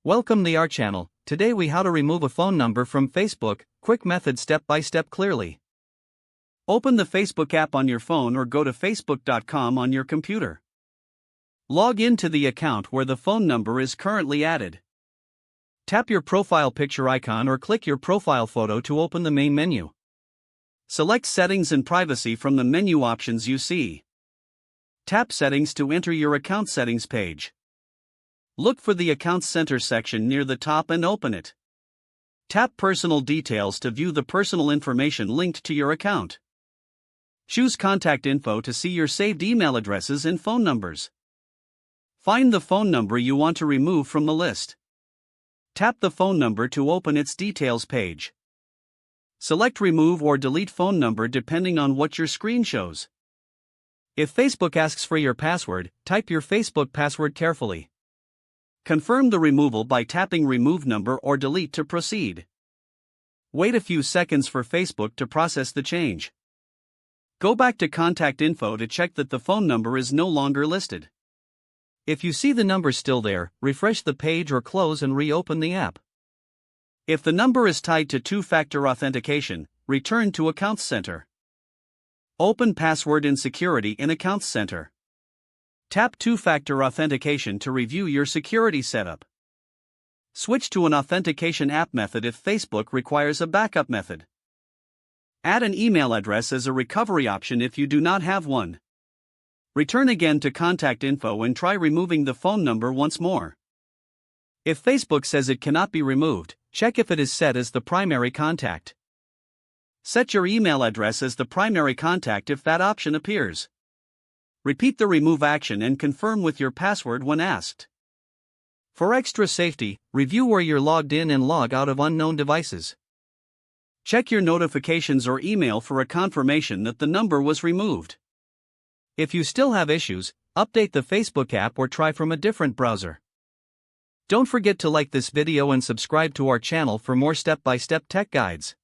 Welcome to our channel. Today we how to remove a phone number from Facebook, quick method step by step clearly. Open the Facebook app on your phone or go to facebook.com on your computer. Log into the account where the phone number is currently added. Tap your profile picture icon or click your profile photo to open the main menu. Select Settings and Privacy from the menu options you see. Tap Settings to enter your account settings page. Look for the Accounts Center section near the top and open it. Tap Personal Details to view the personal information linked to your account. Choose Contact Info to see your saved email addresses and phone numbers. Find the phone number you want to remove from the list. Tap the phone number to open its details page. Select Remove or Delete phone number depending on what your screen shows. If Facebook asks for your password, type your Facebook password carefully. Confirm the removal by tapping Remove Number or Delete to proceed. Wait a few seconds for Facebook to process the change. Go back to Contact Info to check that the phone number is no longer listed. If you see the number still there, refresh the page or close and reopen the app. If the number is tied to two-factor authentication, return to Accounts Center. Open Password and Security in Accounts Center. Tap two-factor authentication to review your security setup. Switch to an authentication app method if Facebook requires a backup method. Add an email address as a recovery option if you do not have one. Return again to Contact Info and try removing the phone number once more. If Facebook says it cannot be removed, check if it is set as the primary contact. Set your email address as the primary contact if that option appears. Repeat the remove action and confirm with your password when asked. For extra safety, review where you're logged in and log out of unknown devices. Check your notifications or email for a confirmation that the number was removed. If you still have issues, update the Facebook app or try from a different browser. Don't forget to like this video and subscribe to our channel for more step-by-step tech guides.